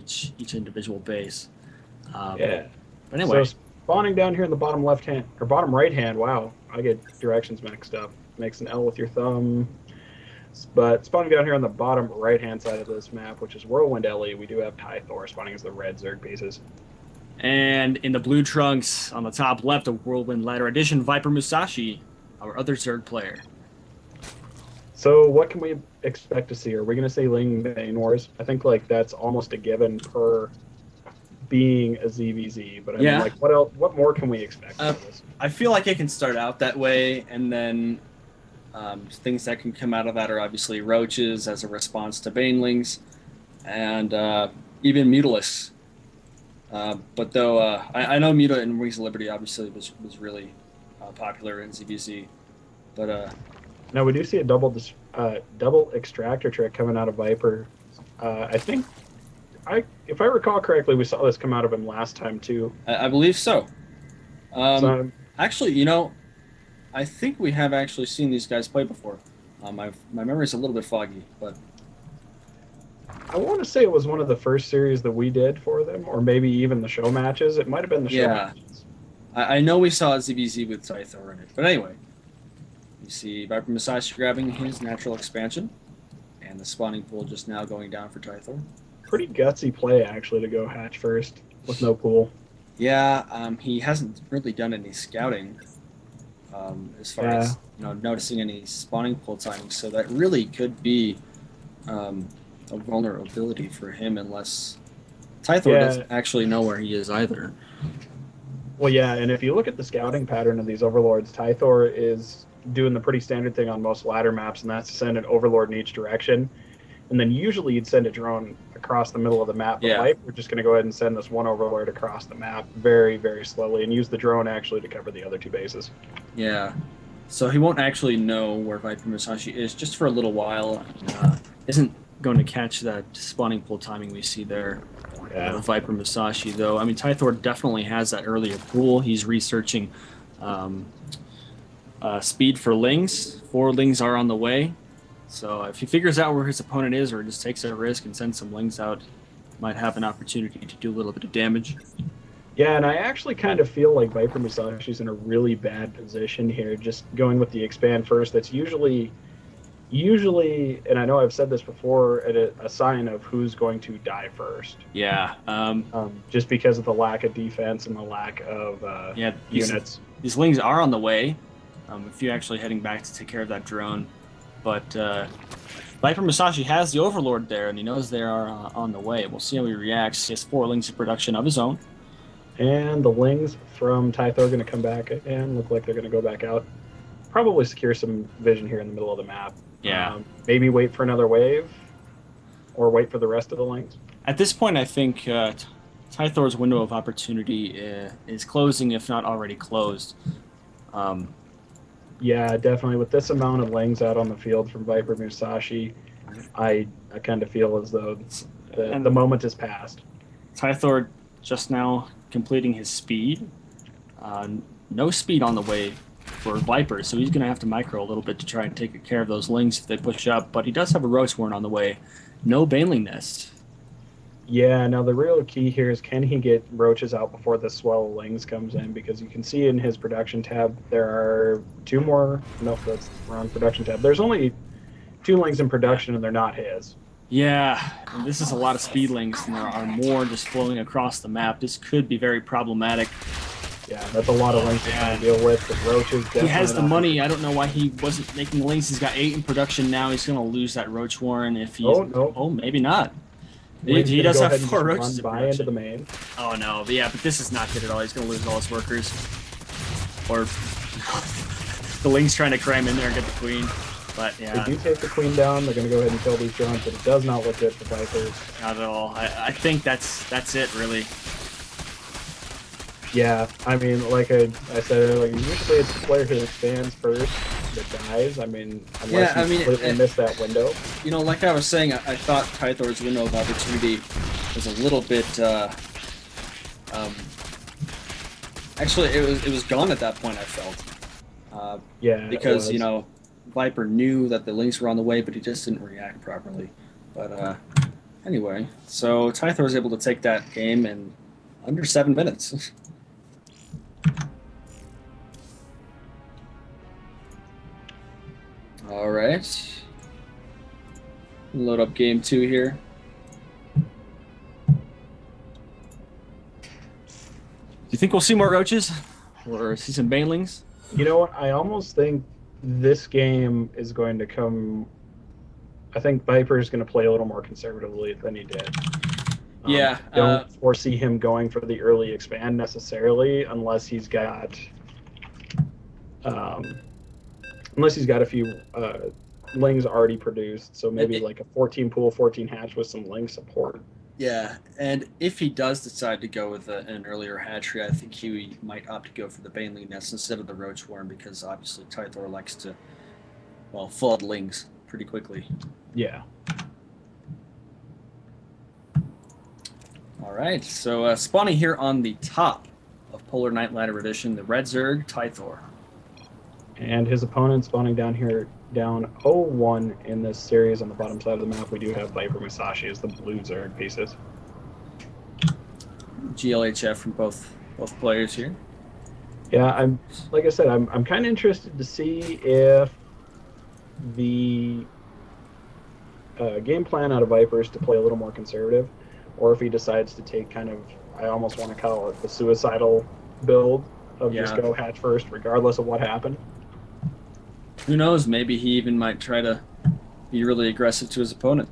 each individual base. Yeah. But So anyway, spawning down here in the bottom left hand or bottom right hand. Wow, I get directions mixed up. Makes an L with your thumb. But spawning down here on the bottom right hand side of this map, which is Whirlwind Ellie, we do have Tythorr spawning as the red Zerg pieces. and in the blue trunks on the top left, a Whirlwind Ladder Edition ViperMusashi, our other Zerg player. So what can we expect to see? Are we going to see Ling Bane Wars? I think like that's almost a given per being a ZVZ. But I mean, Yeah, like, what else? What more can we expect out uh, of this? I feel like it can start out that way, and then things that can come out of that are obviously roaches as a response to banelings, and even Mutalisks. But though I know Muta and Wings of Liberty obviously was really popular in ZBZ, but Now we do see a double extractor trick coming out of Viper. I think if I recall correctly, we saw this come out of him last time too. I believe so. Um, So Actually, I think we have actually seen these guys play before. My memory is a little bit foggy, but I want to say it was one of the first series that we did for them, or maybe even the show matches. It might have been the show yeah, matches. I know we saw ZBZ with Tythorr in it. But anyway, you see ViperMusashi grabbing his natural expansion, and the spawning pool just now going down for Tythorr. Pretty gutsy play actually to go hatch first with no pool. Yeah, he hasn't really done any scouting as far Yeah, as noticing any spawning pool timing. So that really could be um, a vulnerability for him unless Tythor yeah. doesn't actually know where he is either. Well, yeah, and if you look at the scouting pattern of these overlords, Tythor is doing the pretty standard thing on most ladder maps, and that's to send an overlord in each direction. And then usually you'd send a drone across the middle of the map, but Yeah, Viper we're just going to go ahead and send this one overlord across the map very, very slowly and use the drone actually to cover the other two bases. yeah. So he won't actually know where Viper Musashi is just for a little while. Isn't going to catch that spawning pool timing we see there Yeah. with Viper Musashi, though. I mean, Tythor definitely has that earlier pool. He's researching um, speed for lings. 4 lings are on the way. So if he figures out where his opponent is or just takes a risk and sends some lings out, might have an opportunity to do a little bit of damage. Yeah, and I actually kind of feel like Viper Musashi's in a really bad position here, just going with the expand first. That's usually, and I know I've said this before, a sign of who's going to die first. Yeah. Just because of the lack of defense and the lack of Yeah, units. these lings are on the way. If you're actually heading back to take care of that drone. But Viper Musashi has the Overlord there, and he knows they are on the way. We'll see how he reacts. He has 4 lings in production of his own. And the Lings from Tythor are going to come back and look like they're going to go back out. Probably secure some vision here in the middle of the map. Yeah. Maybe wait for another wave or wait for the rest of the Lings. At this point, I think Tythor's window of opportunity is closing, if not already closed. Um, Yeah, definitely. With this amount of Lings out on the field from Viper Musashi, I kind of feel as though the moment is past. Tythor just now completing his speed. Uh, no speed on the way for Viper, so he's going to have to micro a little bit to try and take care of those lings if they push up. But he does have a Roach Warren on the way. No Baneling Nest. Yeah, now the real key here is can he get roaches out before the swell of Lings comes in? Because you can see in his production tab there are 2 more. Nope, that's the wrong production tab. There's only 2 Lings in production, and they're not his. Yeah, and this is a lot of speedlings, and there are more just flowing across the map. This could be very problematic. Yeah, that's a lot of Lings to try to deal with. The roaches. He has the not- money. I don't know why he wasn't making links. He's got 8 in production now. He's going to lose that Roach Warren if he's. Oh no! Oh, maybe not. Lings He gonna does go have ahead and 4 just roaches in run by into production. the main. Oh no, but yeah, but this is not good at all. He's going to lose all his workers. Or the Ling's trying to cram in there and get the queen. But yeah, They do take the queen down. They're going to go ahead and kill these drones, but it does not look good for Vipers. not at all. I think that's it really. Yeah, I mean, like I said earlier, usually it's the player who expands first that dies. I mean, unless Yeah, I you mean, completely miss that window. Like I was saying, I thought Tythor's window of opportunity was a little bit. Um, Actually, it was gone at that point. I felt. Yeah, Because it was. Viper knew that the links were on the way, but he just didn't react properly. But Anyway, so Tythor was able to take that game in under 7 minutes. All right. Load up game 2 here. Do you think we'll see more roaches or see some banelings? You know what? I almost think this game is going to come. I think Viper is going to play a little more conservatively than he did. Yeah. I don't foresee him going for the early expand necessarily, um, unless he's got a few lings already produced. So maybe like a 14 pool, 14 hatch with some ling support. Yeah, and if he does decide to go with an earlier hatchery, I think he might opt to go for the baneling nest instead of the roach worm because obviously Tythor likes to, well, flood lings pretty quickly. Yeah. All right, so spawning here on the top of Polar Night Ladder Edition, the Red Zerg Tythor. And his opponent spawning down here, down 0-1 in this series on the bottom side of the map. We do have ViperMusashi as the blue Zerg pieces. GLHF from both players here. Yeah, like I said, I'm kind of interested to see if the game plan out of Viper is to play a little more conservative, or if he decides to take kind of, I almost want to call it the suicidal build of just go hatch first, regardless of what happened. Who knows? Maybe he even might try to be really aggressive to his opponent.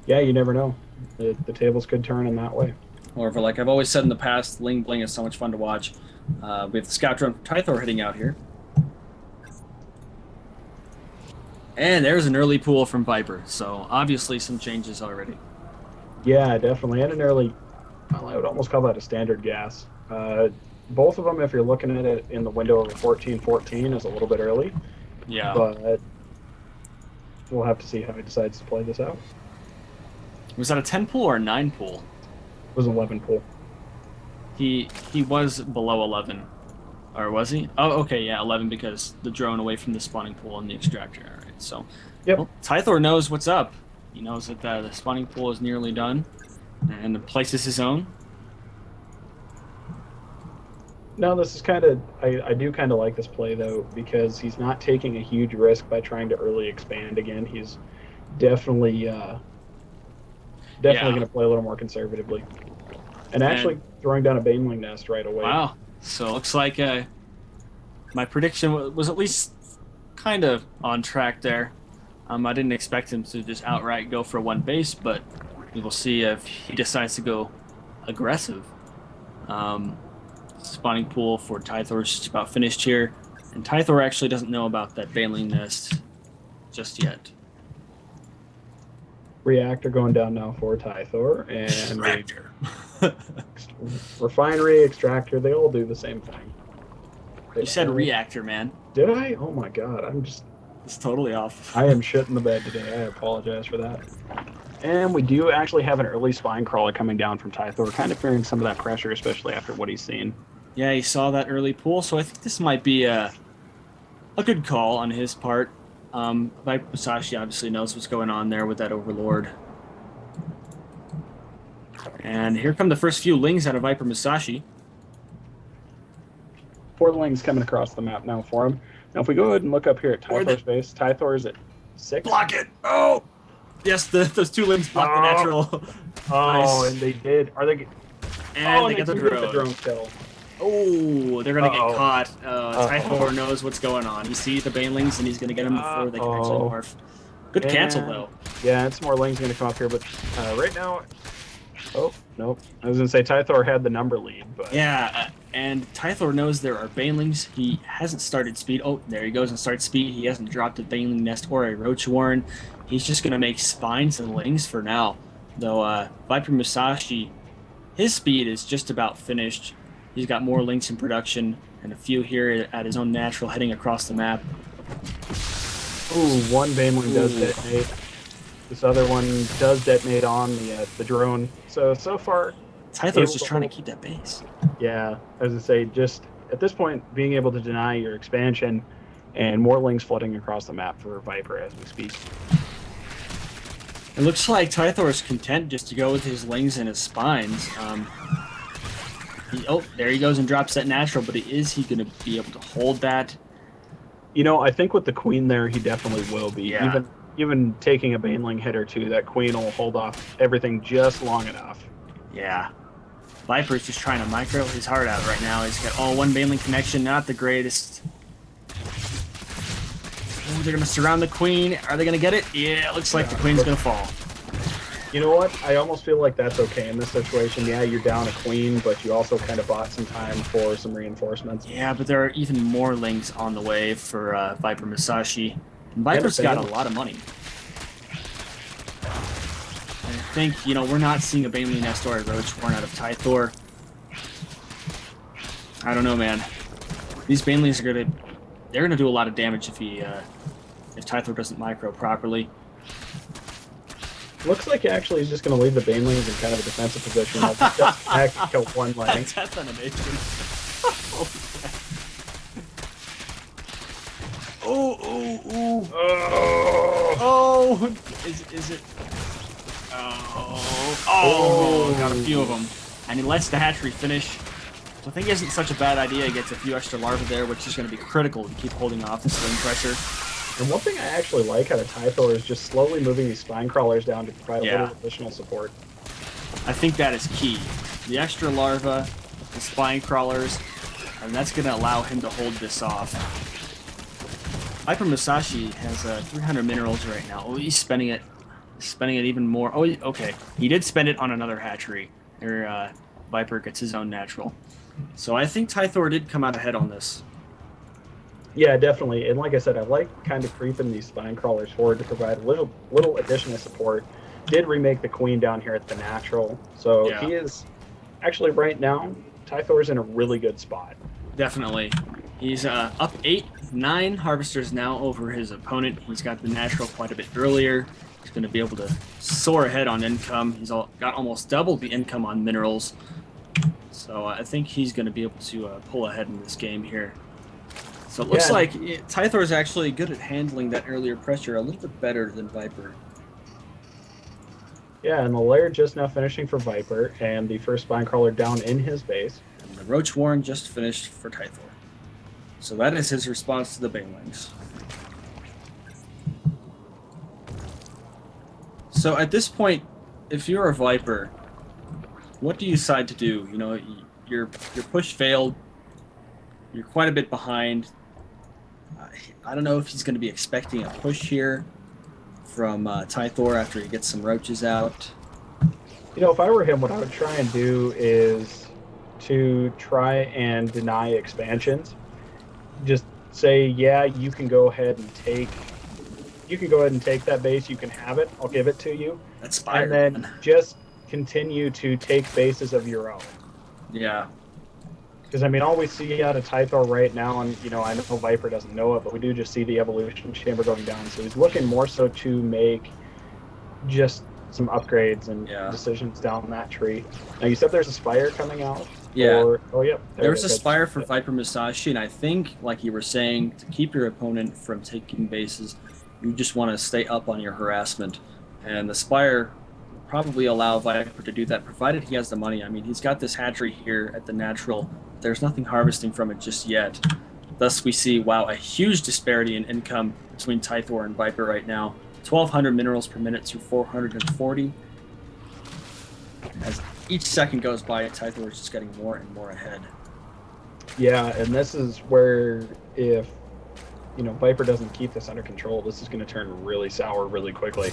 Yeah, you never know. The tables could turn in that way. Or if, like I've always said in the past, Ling Bling is so much fun to watch. We have the scout drone from Tythor hitting out here. And there's an early pool from Viper, so obviously some changes already. Yeah, definitely. And an early, well, I would almost call that a standard gas. Both of them, if you're looking at it in the window of a 14-14, is a little bit early. Yeah. But we'll have to see how he decides to play this out. Was that a 10 pool or a 9 pool? It was 11 pool. He was below 11. Or was he? Oh, okay, yeah, 11 because the drone away from the spawning pool and the extractor. All right, so yep. Well, Tythor knows what's up. He knows that the spawning pool is nearly done and places his own. No, this is kind of, I do kind of like this play, though, because he's not taking a huge risk by trying to early expand again. He's definitely going to play a little more conservatively. And actually throwing down a baneling nest right away. Wow. So it looks like my prediction was at least kind of on track there. I didn't expect him to just outright go for one base, but we will see if he decides to go aggressive. Spawning pool for Tythor is just about finished here. And Tythor actually doesn't know about that baneling nest just yet. Reactor going down now for Tythor. And Reactor. Refinery, Extractor, they all do the same thing. You said reactor, man. Did I? Oh my god, It's totally off. I am shit in the bed today. I apologize for that. And we do actually have an early spine crawler coming down from Tythor, kind of fearing some of that pressure, especially after what he's seen. Yeah, he saw that early pool, so I think this might be a good call on his part. ViperMusashi obviously knows what's going on there with that Overlord. And here come the first few lings out of ViperMusashi. 4 lings coming across the map now for him. Now, if we go ahead and look up here at Tythor's base, Tythor is at 6. Block it! Oh! Yes, those 2 lings block the natural. Oh, Nice. And they did. Are they? And they get the do get drone. the drone kill. Oh, they're going to get caught. Tythor knows what's going on. He sees the banelings, and he's going to get them before they can actually morph. Good cancel, though. Yeah, and some more lings going to come up here, but right now... Oh, nope. I was going to say Tythor had the number lead, but... Yeah, and Tythor knows there are banelings. He hasn't started speed. Oh, there he goes and starts speed. He hasn't dropped a baneling nest or a roach warren. He's just going to make spines and lings for now. Though ViperMusashi, his speed is just about finished. He's got more links in production and a few here at his own natural heading across the map. Ooh, one baneling does detonate. This other one does detonate on the drone. So far... Tythor's just trying to keep that base. Yeah, as I say, just at this point, being able to deny your expansion and more lings flooding across the map for Viper as we speak. It looks like Tythor is content just to go with his lings and his spines. Oh, there he goes and drops that natural, but is he going to be able to hold that? You know, I think with the queen there, he definitely will be. Yeah. Even taking a baneling hit or two, that queen will hold off everything just long enough. Yeah. Viper's just trying to micro his heart out right now. He's got one baneling connection, not the greatest. Ooh, they're going to surround the queen. Are they going to get it? Yeah, it looks like the queen's going to fall. You know what? I almost feel like that's okay in this situation. Yeah, you're down a queen, but you also kind of bought some time for some reinforcements. Yeah, but there are even more lings on the way for ViperMusashi. And Viper's got a lot of money. I think, we're not seeing a Baneling Nest or a Roach born out of Tythorr. I don't know, man. These Banelings are they're gonna do a lot of damage if if Tythorr doesn't micro properly. Looks like actually he's just going to leave the banelings in kind of a defensive position. Just back to kill one lang. That's animation. Oh! Is it? Oh! Got a few of them, and he lets the hatchery finish. So I think it isn't such a bad idea. He gets a few extra larvae there, which is going to be critical to keep holding off the sling pressure. And one thing I actually like out of Tythorr is just slowly moving these spine crawlers down to provide a little additional support. I think that is key. The extra larva, the spine crawlers, and that's going to allow him to hold this off. ViperMusashi has 300 minerals right now. Oh, he's spending it. Spending it even more. Oh, okay. He did spend it on another hatchery. Or Viper gets his own natural. So I think Tythorr did come out ahead on this. Yeah, definitely. And like I said, I like kind of creeping these spine crawlers forward to provide a little additional support. Did remake the queen down here at the natural. So he is actually right now, Tythor's in a really good spot. Definitely. He's up 8-9 harvesters now over his opponent. He's got the natural quite a bit earlier. He's going to be able to soar ahead on income. He's got almost double the income on minerals. So I think he's going to be able to pull ahead in this game here. So it looks like Tythorr is actually good at handling that earlier pressure a little bit better than Viper. Yeah, and the lair just now finishing for Viper, and the first spine crawler down in his base. And the Roach Warren just finished for Tythorr. So that is his response to the Banelings. So at this point, if you're a Viper, what do you decide to do? Your push failed. You're quite a bit behind. I don't know if he's going to be expecting a push here from Tythorr after he gets some roaches out. If I were him, what I would try and do is to try and deny expansions. Just say, yeah, you can go ahead and take that base. You can have it. I'll give it to you. That's fire. And then just continue to take bases of your own. Yeah. Because, all we see out of Tythorr right now, and, I know Viper doesn't know it, but we do just see the evolution chamber going down. So he's looking more so to make just some upgrades and decisions down that tree. Now, you said there's a Spire coming out? Yeah. Yep. There's a Spire for ViperMusashi, and I think, like you were saying, to keep your opponent from taking bases, you just want to stay up on your harassment. And the Spire will probably allow Viper to do that, provided he has the money. He's got this hatchery here at the natural. There's nothing harvesting from it just yet. Thus, we see, a huge disparity in income between Tythorr and Viper right now. 1,200 minerals per minute to 440. As each second goes by, Tythorr is just getting more and more ahead. Yeah, and this is where if Viper doesn't keep this under control, this is going to turn really sour really quickly.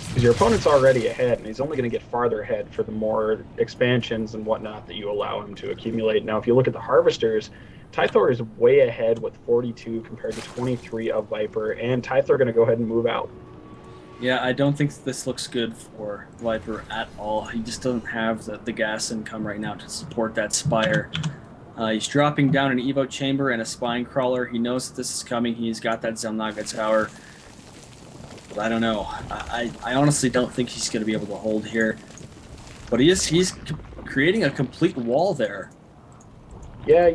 Because your opponent's already ahead, and he's only going to get farther ahead for the more expansions and whatnot that you allow him to accumulate. Now, if you look at the harvesters, Tythorr is way ahead with 42 compared to 23 of Viper, and Tythorr going to go ahead and move out. Yeah, I don't think this looks good for Viper at all. He just doesn't have the gas income right now to support that Spire. He's dropping down an Evo Chamber and a Spine Crawler. He knows that this is coming. He's got that Zelnaga Tower. But I don't know. I honestly don't think he's going to be able to hold here. But he's creating a complete wall there. Yeah,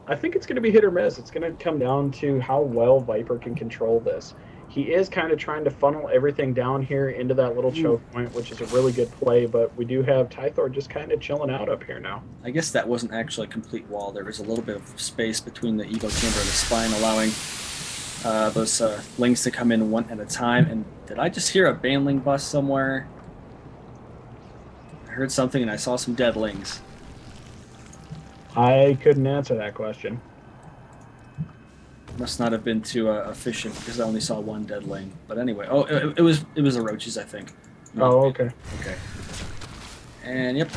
I think it's going to be hit or miss. It's going to come down to how well Viper can control this. He is kind of trying to funnel everything down here into that little choke point, which is a really good play, but we do have Tythorr just kind of chilling out up here now. I guess that wasn't actually a complete wall. There was a little bit of space between the Evo chamber and the spine, allowing those lings to come in one at a time. And did I just hear a baneling bust somewhere? I heard something and I saw some dead lings. I couldn't answer that question. Must not have been too efficient because I only saw one dead ling. But anyway, oh, it was the roaches, I think. Oh, okay. Okay. And yep,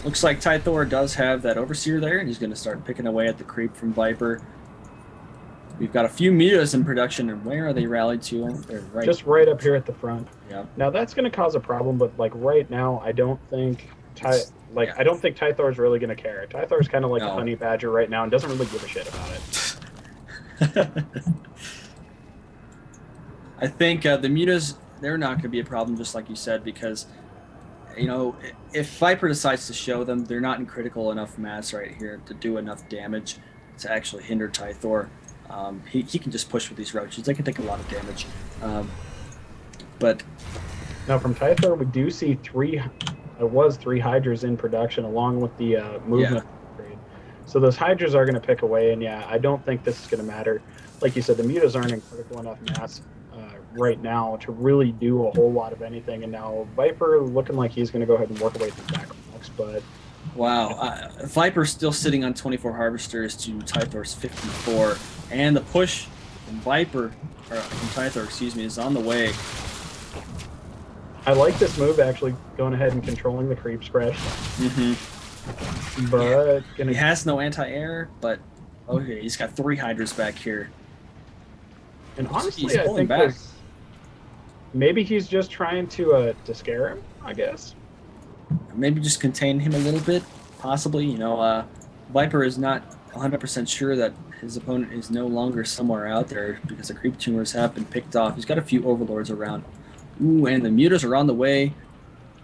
looks like Tythorr does have that overseer there, and he's going to start picking away at the creep from Viper. We've got a few mutas in production, and where are they rallied to? They're right. Just right up here at the front. Yeah. Now that's going to cause a problem, but like right now, I don't think I don't think Tythor's really going to care. Tythor's kind of like a honey badger right now and doesn't really give a shit about it. I think the mutas, they're not going to be a problem, just like you said, because if Viper decides to show them, they're not in critical enough mass right here to do enough damage to actually hinder Tythorr. He can just push with these roaches. They can take a lot of damage. But now from Tythorr, we do see three hydras in production along with the movement upgrade. So those hydras are going to pick away, and I don't think this is going to matter. Like you said, the mutas aren't in critical enough mass right now to really do a whole lot of anything. And now Viper looking like he's going to go ahead and work away through backlocks, but wow, Viper's still sitting on 24 harvesters to Tythor's 54, and the push from Tythorr, is on the way. I like this move, actually, going ahead and controlling the creep spread. But he has no anti-air, but okay, he's got 3 hydras back here. And honestly, I think maybe he's just trying to scare him, I guess. Maybe just contain him a little bit, possibly. Viper is not 100% sure that his opponent is no longer somewhere out there because the creep tumors have been picked off. He's got a few overlords around. Ooh, and the mutas are on the way.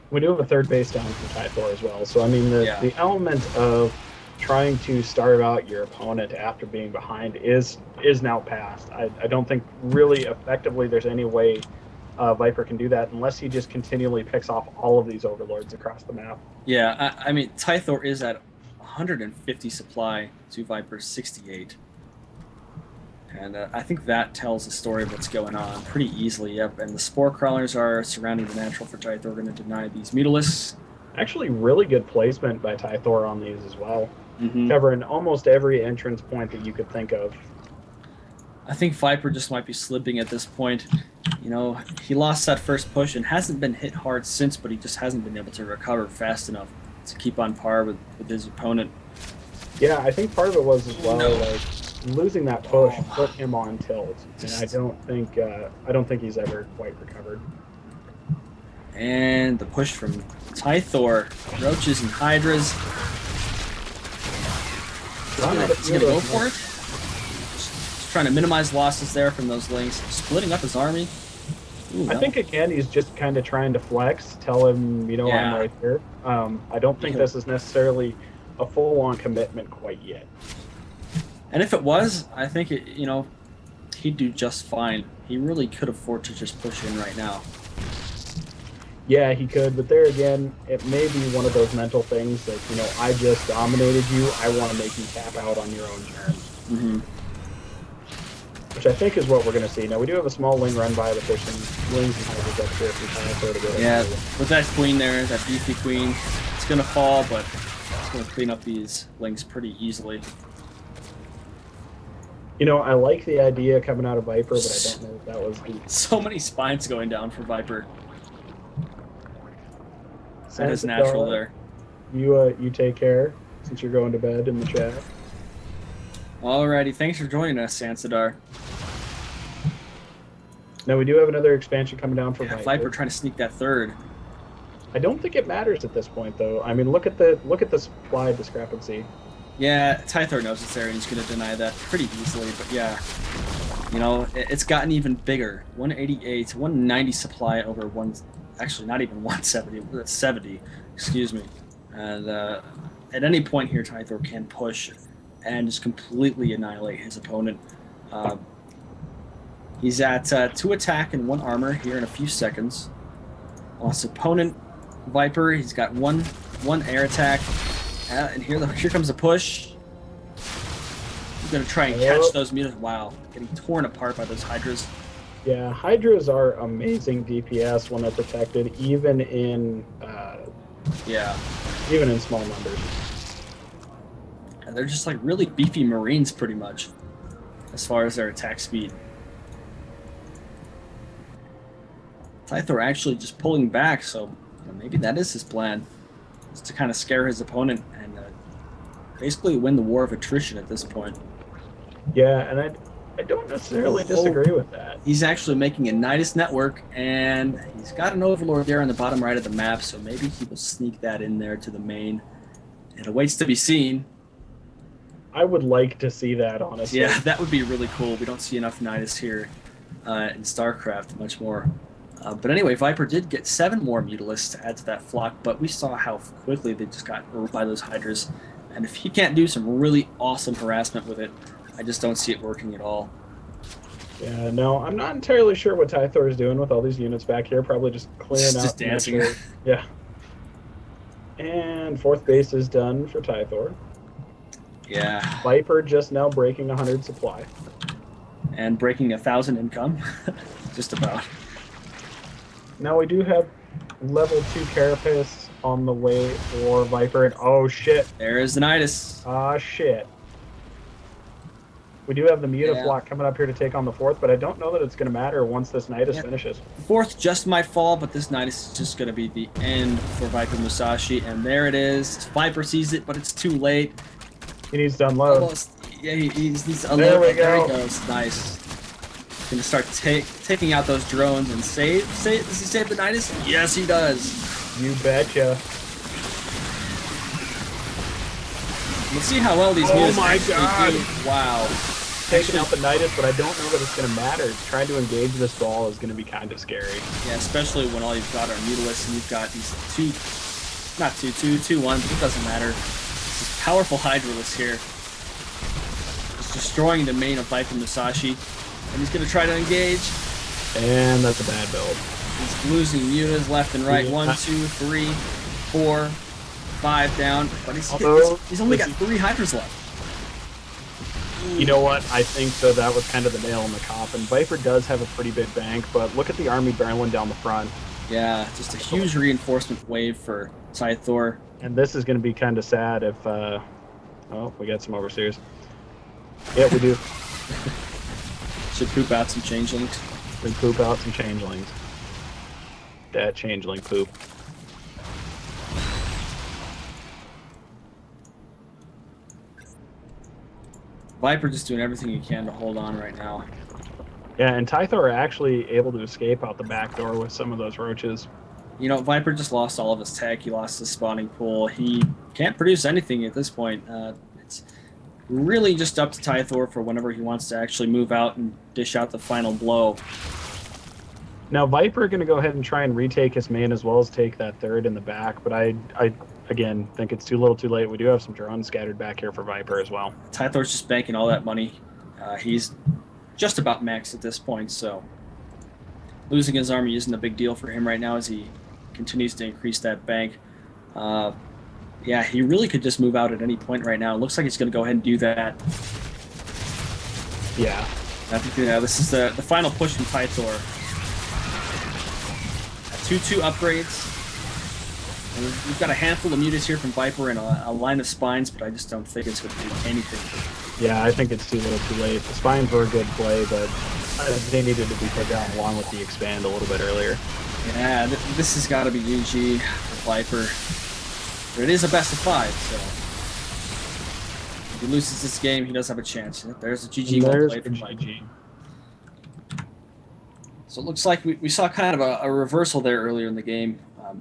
We do have a third base down from Tythorr as well. So, I mean, the element of trying to starve out your opponent after being behind is now past. I don't think really effectively there's any way Viper can do that unless he just continually picks off all of these overlords across the map. Yeah, I mean, Tythorr is at 150 supply to Viper's 68. And I think that tells the story of what's going on pretty easily. Yep, and the spore crawlers are surrounding the natural for Tythorr, going to deny these mutalisks. Actually, really good placement by Tythorr on these as well. Covering almost every entrance point that you could think of. I think Viper just might be slipping at this point. He lost that first push and hasn't been hit hard since, but he just hasn't been able to recover fast enough to keep on par with his opponent. Yeah, I think part of it was as well, like losing that push put him on tilt, and I don't think he's ever quite recovered. And the push from Tythorr, roaches and hydras. He's gonna go for it. Just trying to minimize losses there from those lings, splitting up his army. Ooh, I think again he's just kind of trying to flex, tell him I'm right here. I don't think this is necessarily a full-on commitment quite yet. And if it was, I think he'd do just fine. He really could afford to just push in right now. Yeah, he could, but there again, it may be one of those mental things that, I just dominated you, I want to make you tap out on your own terms. Which I think is what we're going to see. Now, we do have a small ling run by, but there's some lings and hydras up here if we kind of throw together. Yeah, with that queen there, that beefy queen, it's going to fall, but it's going to clean up these lings pretty easily. I like the idea coming out of Viper, but I don't know if that was the... So many spines going down for Viper. That is natural there. You take care, since you're going to bed in the chat. Alrighty, thanks for joining us, Sansadar. Now we do have another expansion coming down for Viper trying to sneak that third. I don't think it matters at this point, though. I mean, look at the supply discrepancy. Yeah, Tythorr knows it's there, and he's going to deny that pretty easily. But yeah, it's gotten even bigger. 188, 190 supply over one. Actually, not even 170. 70. Excuse me. And at any point here, Tythorr can push and just completely annihilate his opponent. He's at 2 attack and 1 armor here in a few seconds. While his opponent, Viper, he's got one air attack. And here comes a push. He's going to try and catch those mutas. Wow, getting torn apart by those Hydras. Yeah, Hydras are amazing DPS when they're protected, even in small numbers. And they're just like really beefy Marines, pretty much, as far as their attack speed. Tythorr actually just pulling back, so maybe that is his plan, is to kind of scare his opponent and basically win the war of attrition at this point. Yeah, and I don't necessarily disagree with that. He's actually making a Nidus network, and he's got an Overlord there on the bottom right of the map, so maybe he will sneak that in there to the main. It awaits to be seen. I would like to see that, honestly. Yeah, that would be really cool. We don't see enough Nidus here in StarCraft much more. But anyway, Viper did get 7 more Mutalisks to add to that flock, but we saw how quickly they just got ruled by those Hydras. And if he can't do some really awesome harassment with it, I just don't see it working at all. Yeah, no, I'm not entirely sure what Tythorr is doing with all these units back here. Probably just clearing out. Just dancing. Yeah. And 4th base is done for Tythorr. Yeah. Viper just now breaking 100 supply. And breaking 1,000 income. Just about. Now we do have level 2 Carapace on the way for Viper, and oh shit. There is the Nidus. Ah shit. We do have the Mutaflock coming up here to take on the 4th, but I don't know that it's going to matter once this Nidus finishes. 4th just might fall, but this Nidus is just going to be the end for ViperMusashi, and there it is. Viper sees it, but it's too late. He needs to unload. Almost, yeah, he needs to unload. There we go. There he goes. Nice. Going to start taking out those drones and save. Does he save the Nidus? Yes, he does. You betcha. Let's see how well these Oh my god! do. Wow. Taking out the Nidus, but I don't know that it's going to matter. Trying to engage this ball is going to be kind of scary. Yeah, especially when all you've got are Mutalisks and you've got these 2-1, but it doesn't matter. This powerful Hydralisks here. Just destroying the main of ViperMusashi. And he's going to try to engage. And that's a bad build. He's losing mutas left and right. 1, 2, 3, 4, 5 down. But he's only got 3 Hydras left. You know what? I think that was kind of the nail in the coffin. Viper does have a pretty big bank, but look at the army barreling down the front. Yeah, just a huge reinforcement wave for Tythorr. And this is going to be kind of sad if... oh, we got some overseers. Yeah, we do. Should poop out some changelings. We poop out some changelings. That changeling poop. Viper just doing everything he can to hold on right now. Yeah, and Tythorr are actually able to escape out the back door with some of those roaches. You know, Viper just lost all of his tech. He lost his spawning pool. He can't produce anything at this point. It's really just up to Tythorr for whenever he wants to actually move out and dish out the final blow. Now, Viper are going to go ahead and try and retake his main as well as take that 3rd in the back, but I again, think it's too little too late. We do have some drones scattered back here for Viper as well. Tythor's just banking all that money. He's just about maxed at this point, so losing his army isn't a big deal for him right now as he continues to increase that bank. Yeah, he really could just move out at any point right now. It looks like he's going to go ahead and do that. Yeah. I think this is the final push from Tythorr. 2-2 upgrades. And we've got a handful of mutas here from Viper and a line of spines, but I just don't think it's going to do anything. Yeah, I think it's too little too late. The spines were a good play, but they needed to be put down along with the expand a little bit earlier. Yeah, this has got to be GG for Viper. But it is a best of 5, so if he loses this game, he does have a chance. There's a GG well played from Viper. So it looks like we saw kind of a reversal there earlier in the game.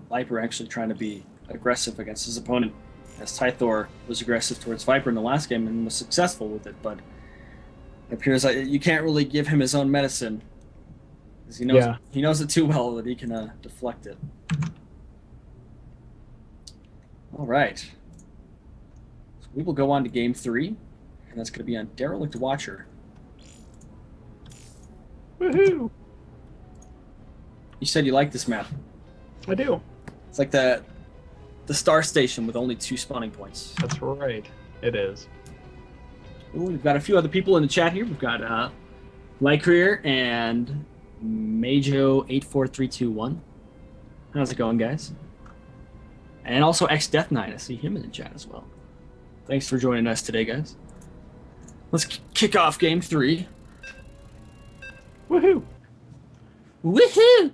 Viper actually trying to be aggressive against his opponent, as Tythorr was aggressive towards Viper in the last game and was successful with it, but it appears like you can't really give him his own medicine, because he knows it too well that he can deflect it. All right. So we will go on to game 3, and that's going to be on Derelict Watcher. Woohoo! You said you like this map. I do. It's like the star station with only 2 spawning points. That's right. It is. Ooh, we've got a few other people in the chat here. We've got Lycareer and Majo84321. How's it going, guys? And also X-Death9. I see him in the chat as well. Thanks for joining us today, guys. Let's kick off game 3. Woohoo! Woohoo!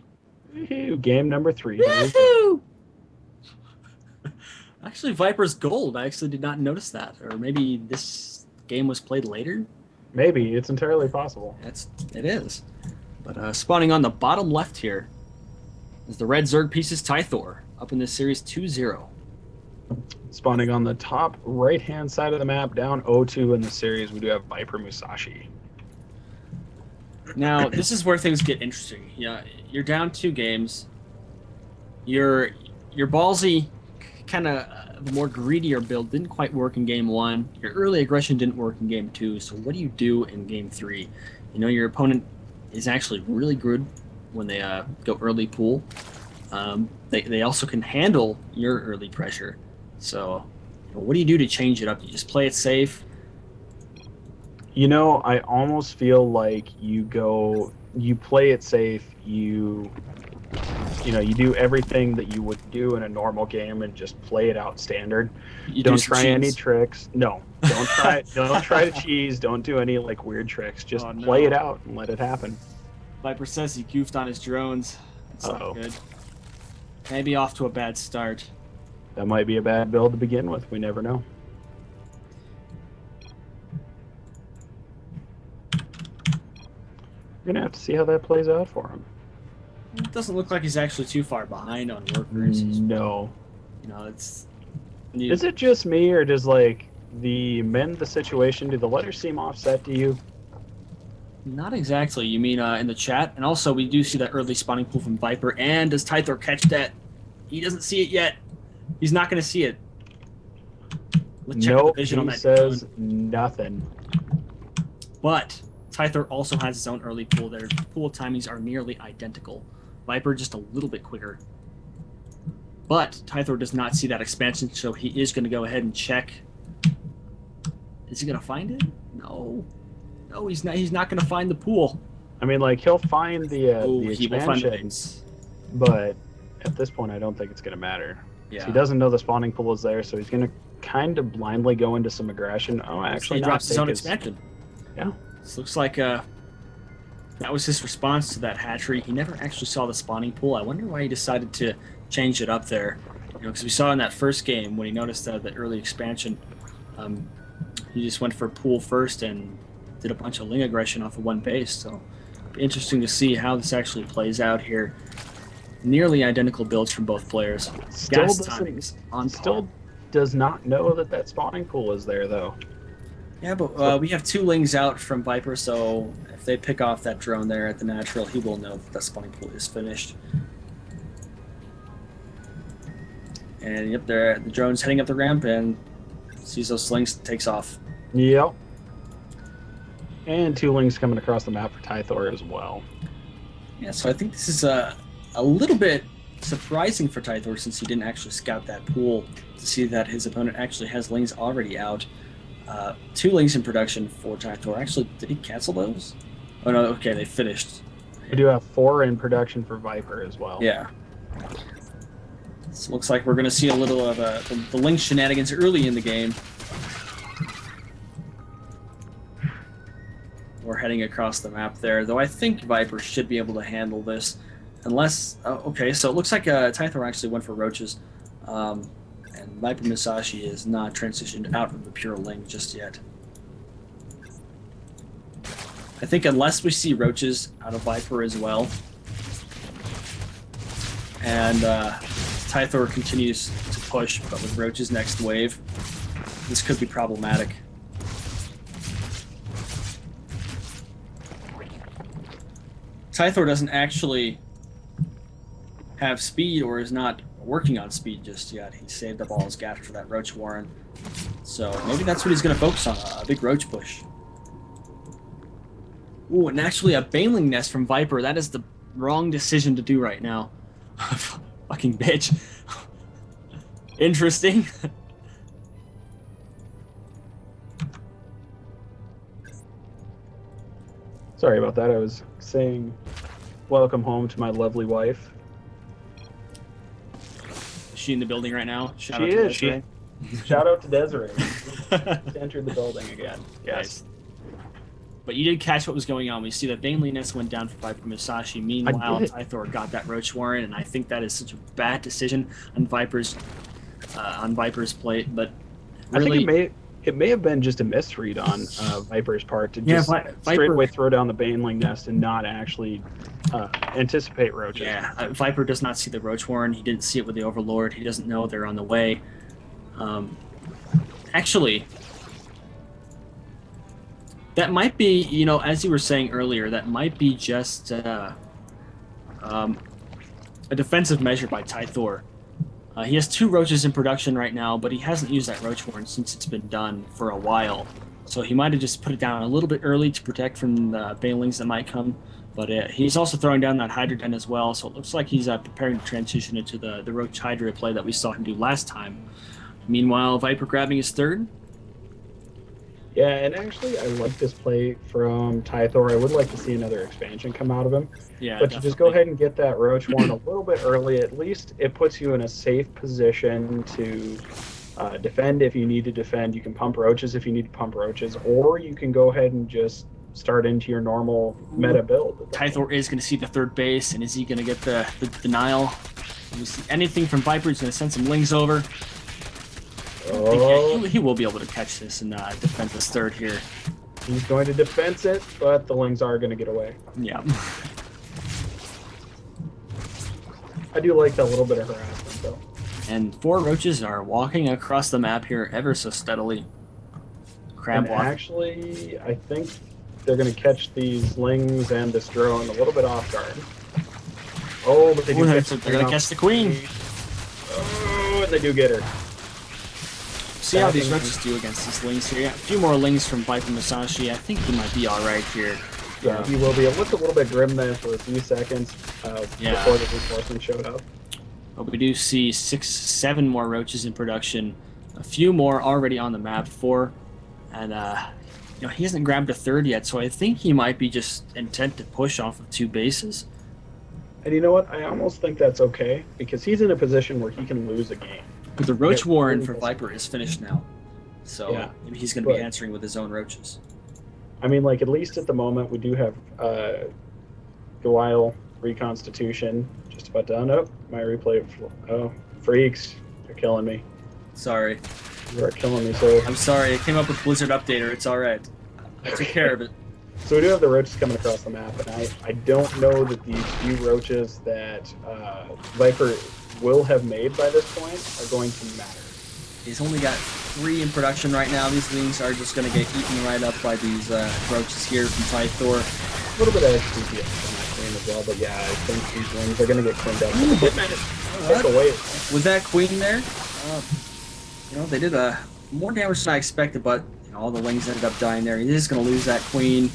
Woohoo! Game number 3. Woohoo! Actually, Viper's gold. I actually did not notice that. Or maybe this game was played later? Maybe. It's entirely possible. It is. But spawning on the bottom left here is the red Zerg pieces Tythorr, up in this series 2-0. Spawning on the top right-hand side of the map, down 0-2 in the series, we do have ViperMusashi. Now, this is where things get interesting. Yeah, you're down 2 games. Your ballsy, kind of more greedier build didn't quite work in game 1. Your early aggression didn't work in game 2. So what do you do in game 3? You know, your opponent is actually really good when they go early pool. They also can handle your early pressure. So, what do you do to change it up? You just play it safe? You know, I almost feel like you play it safe, you do everything that you would do in a normal game and just play it out standard. You don't do try any tricks. No, don't try to cheese. Don't do any like weird tricks. Just play it out and let it happen. Viper says he goofed on his drones. That's not good. Maybe off to a bad start. That might be a bad build to begin with. We never know. We're gonna have to see how that plays out for him. It doesn't look like he's actually too far behind on workers. No. You know, it's... Is it just me, or does, like, the mend the situation, do the letters seem offset to you? Not exactly. You mean in the chat? And also, we do see that early spawning pool from Viper. And does Tythorr catch that? He doesn't see it yet. He's not going to see it. Let's check the vision on that. Says nothing. But Tythorr also has his own early pool. Their pool timings are nearly identical. Viper just a little bit quicker. But Tythorr does not see that expansion, so he is going to go ahead and check. Is he going to find it? No. No, he's not. He's not going to find the pool. I mean, like, he'll find the expansion, he will find the things. But at this point, I don't think it's going to matter. Yeah. So he doesn't know the spawning pool is there, so he's going to kind of blindly go into some aggression. Oh, actually, he drops his own expansion. Yeah. This looks like that was his response to that hatchery. He never actually saw the spawning pool. I wonder why he decided to change it up there. You know, because we saw in that first game when he noticed the early expansion, he just went for pool first and did a bunch of ling aggression off of one base. So interesting to see how this actually plays out here. Nearly identical builds from both players. Gas timings on par. Still does not know that spawning pool is there, though. Yeah, but we have 2 lings out from Viper, so if they pick off that drone there at the natural, he will know that the spawning pool is finished. And yep, the drone's heading up the ramp and sees those slings, takes off. Yep. And 2 lings coming across the map for Tythorr as well. Yeah, so I think this is a little bit surprising for Tythorr since he didn't actually scout that pool to see that his opponent actually has lings already out. 2 lings in production for Tythorr. Actually, did he cancel those? Oh no, okay, they finished. We do have 4 in production for Viper as well. Yeah. So looks like we're going to see a little of the ling shenanigans early in the game. We're heading across the map there, though I think Viper should be able to handle this. Unless... okay, so it looks like Tythorr actually went for roaches. And ViperMusashi is not transitioned out of the pure ling just yet. I think unless we see roaches out of Viper as well, and Tythorr continues to push, but with roaches next wave, this could be problematic. Tythorr doesn't actually have speed or is not working on speed just yet. He saved up all his gas for that roach warren. So maybe that's what he's going to focus on, a big roach push. Ooh, and actually a baneling nest from Viper. That is the wrong decision to do right now. Fucking bitch. Interesting. Sorry about that. I was saying welcome home to my lovely wife. Is she in the building right now? Shout She out to is. Desiree. Shout out to Desiree. She entered the building again. Yes. Nice. But you did catch what was going on. We see that Baneling Nest went down for ViperMusashi. Meanwhile, did. Tythorr got that Roach Warren, and I think that is such a bad decision on Viper's plate. But really, I think it may have been just a misread on Viper's part to yeah, just Viper. straight away throw down the Baneling Nest and not actually anticipate roaches. Yeah, Viper does not see the Roach Warren. He didn't see it with the Overlord. He doesn't know they're on the way. Actually, that might be, as you were saying earlier, that might be just a defensive measure by Tythorr. He has 2 roaches in production right now, but he hasn't used that Roach Warren since it's been done for a while. So he might have just put it down a little bit early to protect from the banelings that might come. But he's also throwing down that Hydra Den as well, so it looks like he's preparing to transition into the Roach Hydra play that we saw him do last time. Meanwhile, Viper grabbing his 3rd. Yeah, and actually, I like this play from Tythorr. I would like to see another expansion come out of him. Yeah, but you just go ahead and get that Roach Warren a little bit early. At least it puts you in a safe position to defend if you need to defend. You can pump roaches if you need to pump roaches, or you can go ahead and just start into your normal meta build. Tythorr is going to see the 3rd base, and is he going to get the denial? If we see anything from Viper, he's going to send some lings over. Oh, He will be able to catch this and defend this 3rd here. He's going to defense it, but the lings are going to get away. Yeah. I do like that little bit of harassment, though. And 4 roaches are walking across the map here ever so steadily. Crab walk. Actually, I think they're going to catch these lings and this drone a little bit off guard. Oh, but they do They're going to catch the queen. Oh, and they do get her. See how these roaches do against these lings here. Yeah, a few more lings from ViperMusashi. I think he might be alright here. Yeah, he will be. It looked a little bit grim there for a few seconds before the reinforcement showed up. But we do see 6, 7 more roaches in production. A few more already on the map. 4. And, he hasn't grabbed a 3rd yet, so I think he might be just intent to push off of 2 bases. And you know what? I almost think that's okay, because he's in a position where he can lose a game. But the Roach Warren for Viper is finished now. So yeah, maybe he's going to be answering with his own roaches. I mean, like, at least at the moment, we do have Guile Reconstitution just about done. Oh, my replay. Oh, freaks. You're killing me. Sorry. You are killing me, so. I'm sorry. It came up with Blizzard Updater. It's all right. I took care of it. So we do have the roaches coming across the map, and I don't know that these few roaches that Viper will have made by this point are going to matter. He's only got 3 in production right now. These lings are just going to get eaten right up by these roaches here from Tythorr. A little bit of XP on that queen as well, but yeah, I think these lings are going to get cleaned up. With that queen there, they did more damage than I expected, but all the lings ended up dying there. He is going to lose that queen.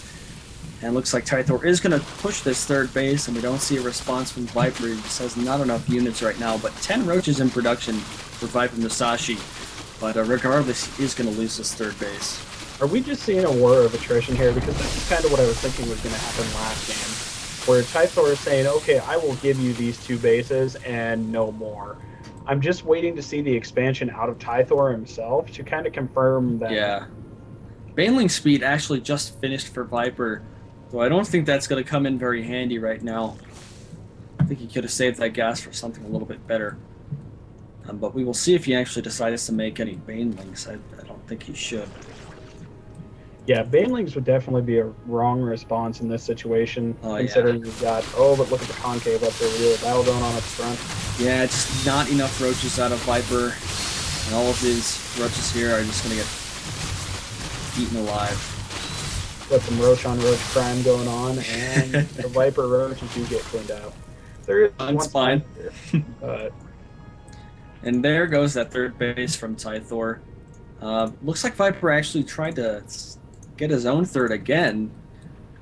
And looks like Tythorr is going to push this 3rd base, and we don't see a response from Viper. He just has not enough units right now, but 10 roaches in production for ViperMusashi. But regardless, he is going to lose this 3rd base. Are we just seeing a war of attrition here? Because that's kind of what I was thinking was going to happen last game, where Tythorr is saying, okay, I will give you these 2 bases and no more. I'm just waiting to see the expansion out of Tythorr himself to kind of confirm that. Yeah. Baneling speed actually just finished for Viper. So I don't think that's going to come in very handy right now. I think he could have saved that gas for something a little bit better. But we will see if he actually decides to make any banelings. I don't think he should. Yeah, banelings would definitely be a wrong response in this situation, considering you've got, but look at the concave up there, really battle going on up front. Yeah, just not enough roaches out of Viper. And all of these roaches here are just going to get eaten alive. Got some roach on roach crime going on, and the Viper roaches do get cleaned out. There is one fine. But and there goes that 3rd base from Tythorr. Looks like Viper actually tried to get his own 3rd again.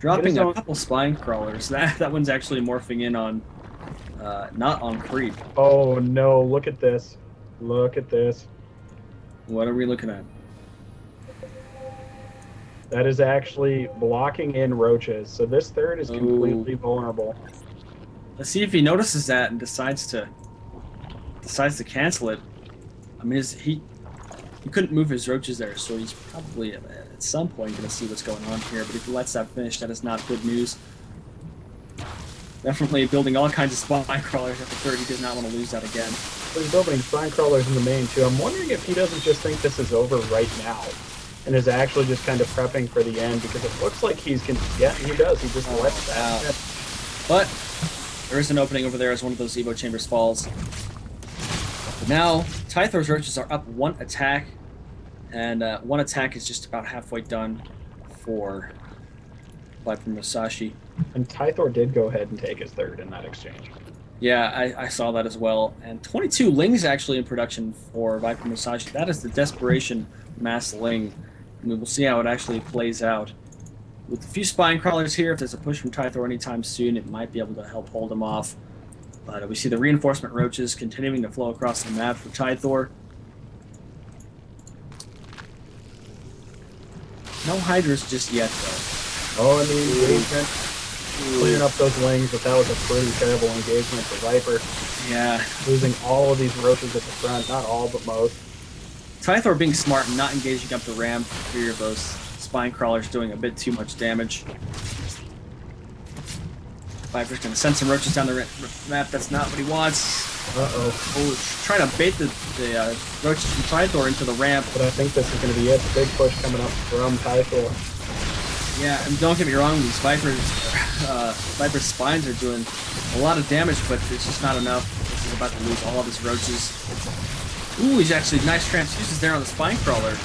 Dropping a couple spine crawlers. That one's actually morphing in on, not on creep. Oh no! Look at this! Look at this! What are we looking at? That is actually blocking in roaches. So this third is completely vulnerable. Let's see if he notices that and decides to cancel it. I mean, he couldn't move his roaches there, so he's probably at some point going to see what's going on here. But if he lets that finish, that is not good news. Definitely building all kinds of spine crawlers at the third. He does not want to lose that again. But he's opening spine crawlers in the main too. I'm wondering if he doesn't just think this is over right now, and is actually just kind of prepping for the end, because it looks like yeah, he does. He just lets that. Wow. But there is an opening over there as one of those Evo chambers falls. Now, Tythor's roaches are up one attack, and one attack is just about halfway done for ViperMusashi. And Tythorr did go ahead and take his third in that exchange. Yeah, I saw that as well. And 22 lings actually in production for ViperMusashi. That is the Desperation Mass Ling. And we will see how it actually plays out. With a few spine crawlers here, if there's a push from Tythorr anytime soon, it might be able to help hold him off. But we see the reinforcement roaches continuing to flow across the map for Tythorr. No hydras just yet, though. Oh, and the engagement. Clearing up those lings, but that was a pretty terrible engagement for Viper. Yeah. Losing all of these roaches at the front. Not all, but most. Tythorr being smart and not engaging up the ramp for fear of those spine crawlers doing a bit too much damage. Viper's going to send some roaches down the map. That's not what he wants. Uh-oh. Oh, trying to bait the roaches from Tythorr into the ramp. But I think this is going to be it. The big push coming up from Tythorr. Yeah, and don't get me wrong, these Viper's spines are doing a lot of damage, but it's just not enough. This is about to lose all of his roaches. Ooh, he's actually nice transfuses there on the spine crawler.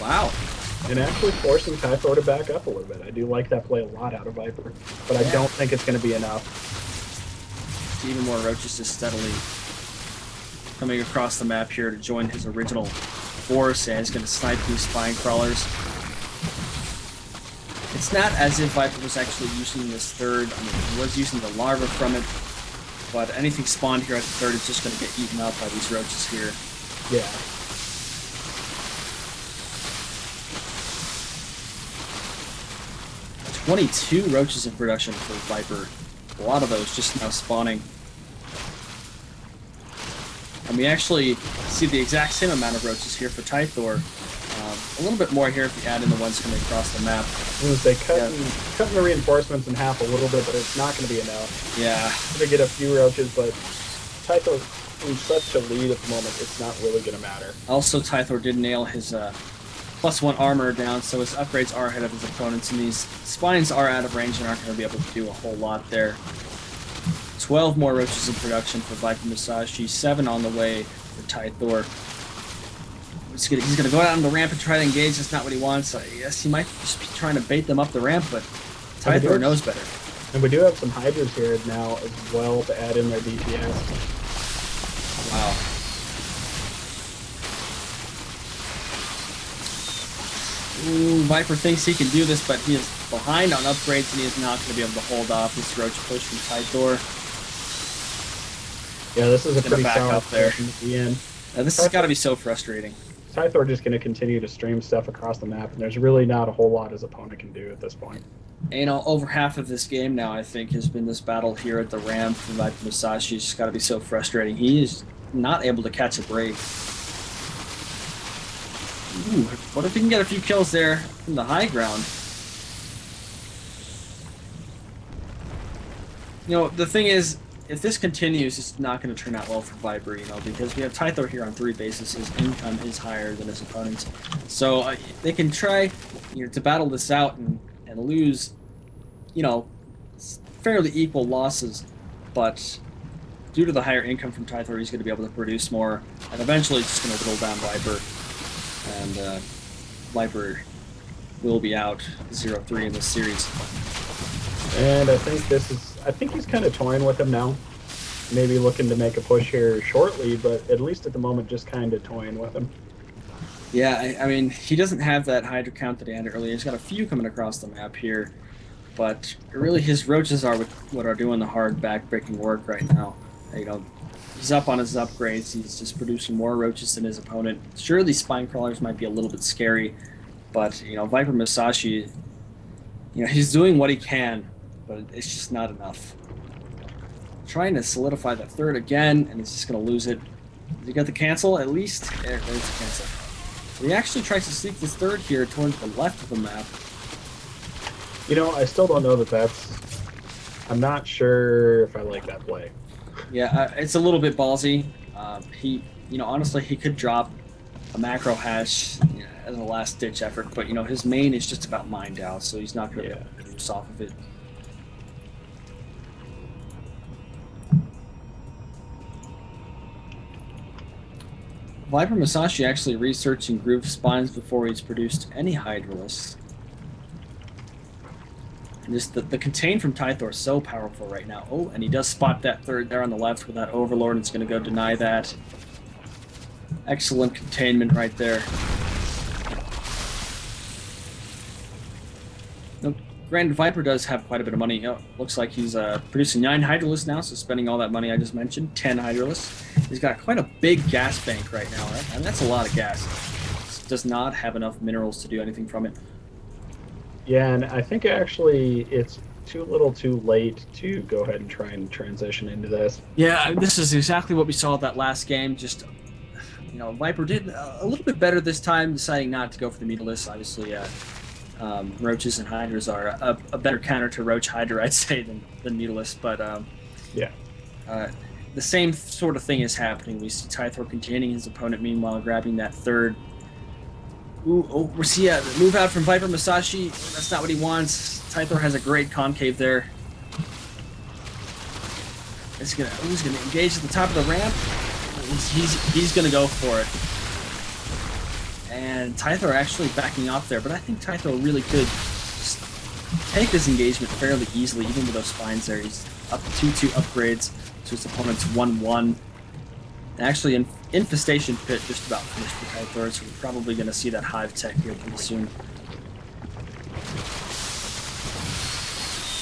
Wow. And actually forcing Tythorr to back up a little bit. I do like that play a lot out of Viper, but I don't think it's going to be enough. Even more roaches just steadily coming across the map here to join his original force, and he's going to snipe these spine crawlers. It's not as if Viper was actually using this third. I mean, he was using the larva from it, but anything spawned here at the third is just going to get eaten up by these roaches here. Yeah. "22 roaches in production for Viper. A lot of those just now spawning. And we actually see the exact same amount of roaches here for Tythorr. A little bit more here if you add in the ones coming across the map. I was going to say, cutting the reinforcements in half a little bit, but it's not going to be enough. Yeah. Going to get a few roaches, but Tythor's in such a lead at the moment, it's not really going to matter. Also, Tythorr did nail his +1 armor down, so his upgrades are ahead of his opponents, and these spines are out of range and aren't going to be able to do a whole lot there. 12 more roaches in production for ViperMusashi, 7 on the way for Tythorr. He's going to go out on the ramp and try to engage. That's not what he wants. Yes, he might just be trying to bait them up the ramp, but Tythorr knows better. And we do have some hydras here now as well to add in their DPS. Wow. Ooh, Viper thinks he can do this, but he is behind on upgrades, and he is not going to be able to hold off this roach push from Tythorr. Yeah, this is a pretty back solid up there. at the end. This has got to be so frustrating. Tythorr just going to continue to stream stuff across the map, and there's really not a whole lot his opponent can do at this point. You know, over half of this game now, I think, has been this battle here at the ramp for ViperMusashi. It's just got to be so frustrating. He is not able to catch a break. Ooh, what if he can get a few kills there from the high ground? You know, the thing is, if this continues, it's not going to turn out well for Viper, you know, because we have Tythorr here on 3 bases. His income is higher than his opponent's. So they can try, you know, to battle this out and lose, you know, fairly equal losses. But due to the higher income from Tythorr, he's going to be able to produce more. And eventually it's just going to whittle down Viper. And Viper will be out 0-3 in this series. And I think he's kind of toying with him now. Maybe looking to make a push here shortly, but at least at the moment just kind of toying with him. Yeah, I mean, he doesn't have that Hydra count that he had earlier. He's got a few coming across the map here. but really his roaches are what are doing the hard back-breaking work right now. You know, he's up on his upgrades. He's just producing more roaches than his opponent. Sure, these spine crawlers might be a little bit scary, but you know, ViperMusashi, you know, he's doing what he can, but it's just not enough. Trying to solidify that third again, and he's just going to lose it. Did he get the cancel at least? There's the cancel. He actually tries to sneak this third here towards the left of the map. You know, I still don't know that that's... I'm not sure if I like that play. Yeah, it's a little bit ballsy. He, you know, honestly, he could drop a macro hash, you know, as a last-ditch effort, but, you know, his main is just about mind out, so he's not going to be able to produce off of it. ViperMusashi actually researching groove spines before he's produced any Hydralisks. And just the contain from Tythorr is so powerful right now. Oh, and he does spot that third there on the left with that Overlord, and it's going to go deny that. Excellent containment right there. Now, granted, Viper does have quite a bit of money. Oh, looks like he's producing 9 Hydralisks now, so spending all that money I just mentioned, 10 Hydralisks. He's got quite a big gas bank right now, right? And that's a lot of gas. He does not have enough minerals to do anything from it. Yeah, and I think actually it's too little too late to go ahead and try and transition into this. Yeah, this is exactly what we saw that last game. Just, you know, Viper did a little bit better this time, deciding not to go for the Mutalisk. Obviously, Roaches and Hydras are a better counter to Roach Hydra, I'd say, than Mutalisk. But yeah, the same sort of thing is happening. We see Tythorr containing his opponent, meanwhile grabbing that third. Ooh, oh, we see a move out from ViperMusashi. That's not what he wants. Tythorr has a great concave there. He's gonna engage at the top of the ramp. He's gonna go for it. And Tythorr actually backing off there, but I think Tythorr really could just take this engagement fairly easily, even with those spines there. He's up 2-2 upgrades to his opponent's 1-1. And actually, Infestation Pit just about finished for Tythorr, so we're probably going to see that Hive Tech here pretty soon.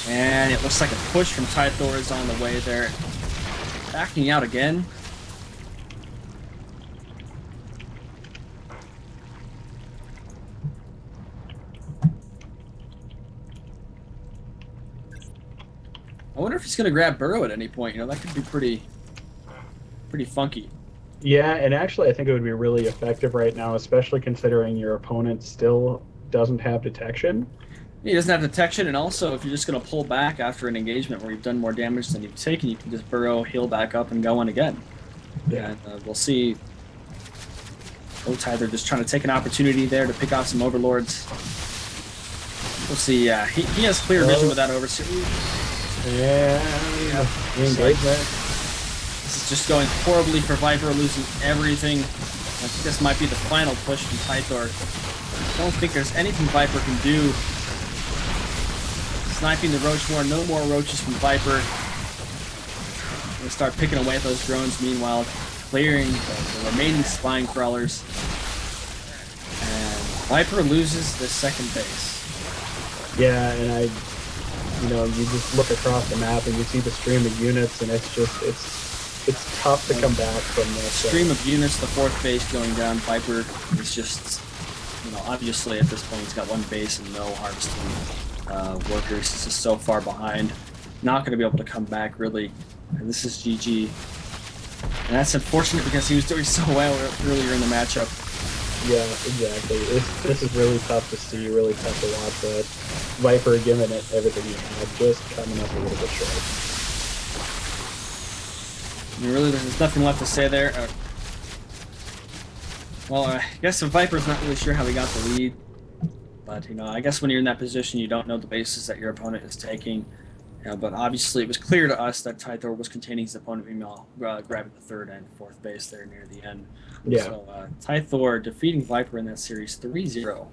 And it looks like a push from Tythorr is on the way there. Backing out again. I wonder if he's going to grab Burrow at any point. You know, that could be pretty funky. Yeah, and actually I think it would be really effective right now, especially considering your opponent still doesn't have detection. He doesn't have detection, and also if you're just going to pull back after an engagement where you've done more damage than you've taken, you can just Burrow, heal back up, and go on again. Yeah. And we'll see. Tythorr just trying to take an opportunity there to pick off some Overlords. We'll see. He has clear vision with that Overseer. Yeah, engagement. This is just going horribly for Viper, losing everything. I think this might be the final push from Tythorr. I don't think there's anything Viper can do. Sniping the Roach more, no more Roaches from Viper. We'll start picking away at those drones, meanwhile clearing the remaining spine crawlers. And Viper loses the second base. Yeah, and you just look across the map and you see the stream of units, and it's tough to come back from this. Stream of units, the fourth base going down. Viper is just, you know, obviously at this point he's got one base and no harvesting workers. He's just so far behind. Not going to be able to come back, really. And this is GG. And that's unfortunate because he was doing so well earlier in the matchup. Yeah, exactly. This is really tough to see, really tough to watch, but Viper giving it everything he had, just coming up a little bit short. I mean, really, there's nothing left to say there. Well, I guess the Viper's not really sure how he got the lead. But, you know, I guess when you're in that position, you don't know the bases that your opponent is taking. You know, but obviously, it was clear to us that Tythorr was containing his opponent, meanwhile grabbing the third and fourth base there near the end. Yeah. So, Tythorr defeating Viper in that series 3-0.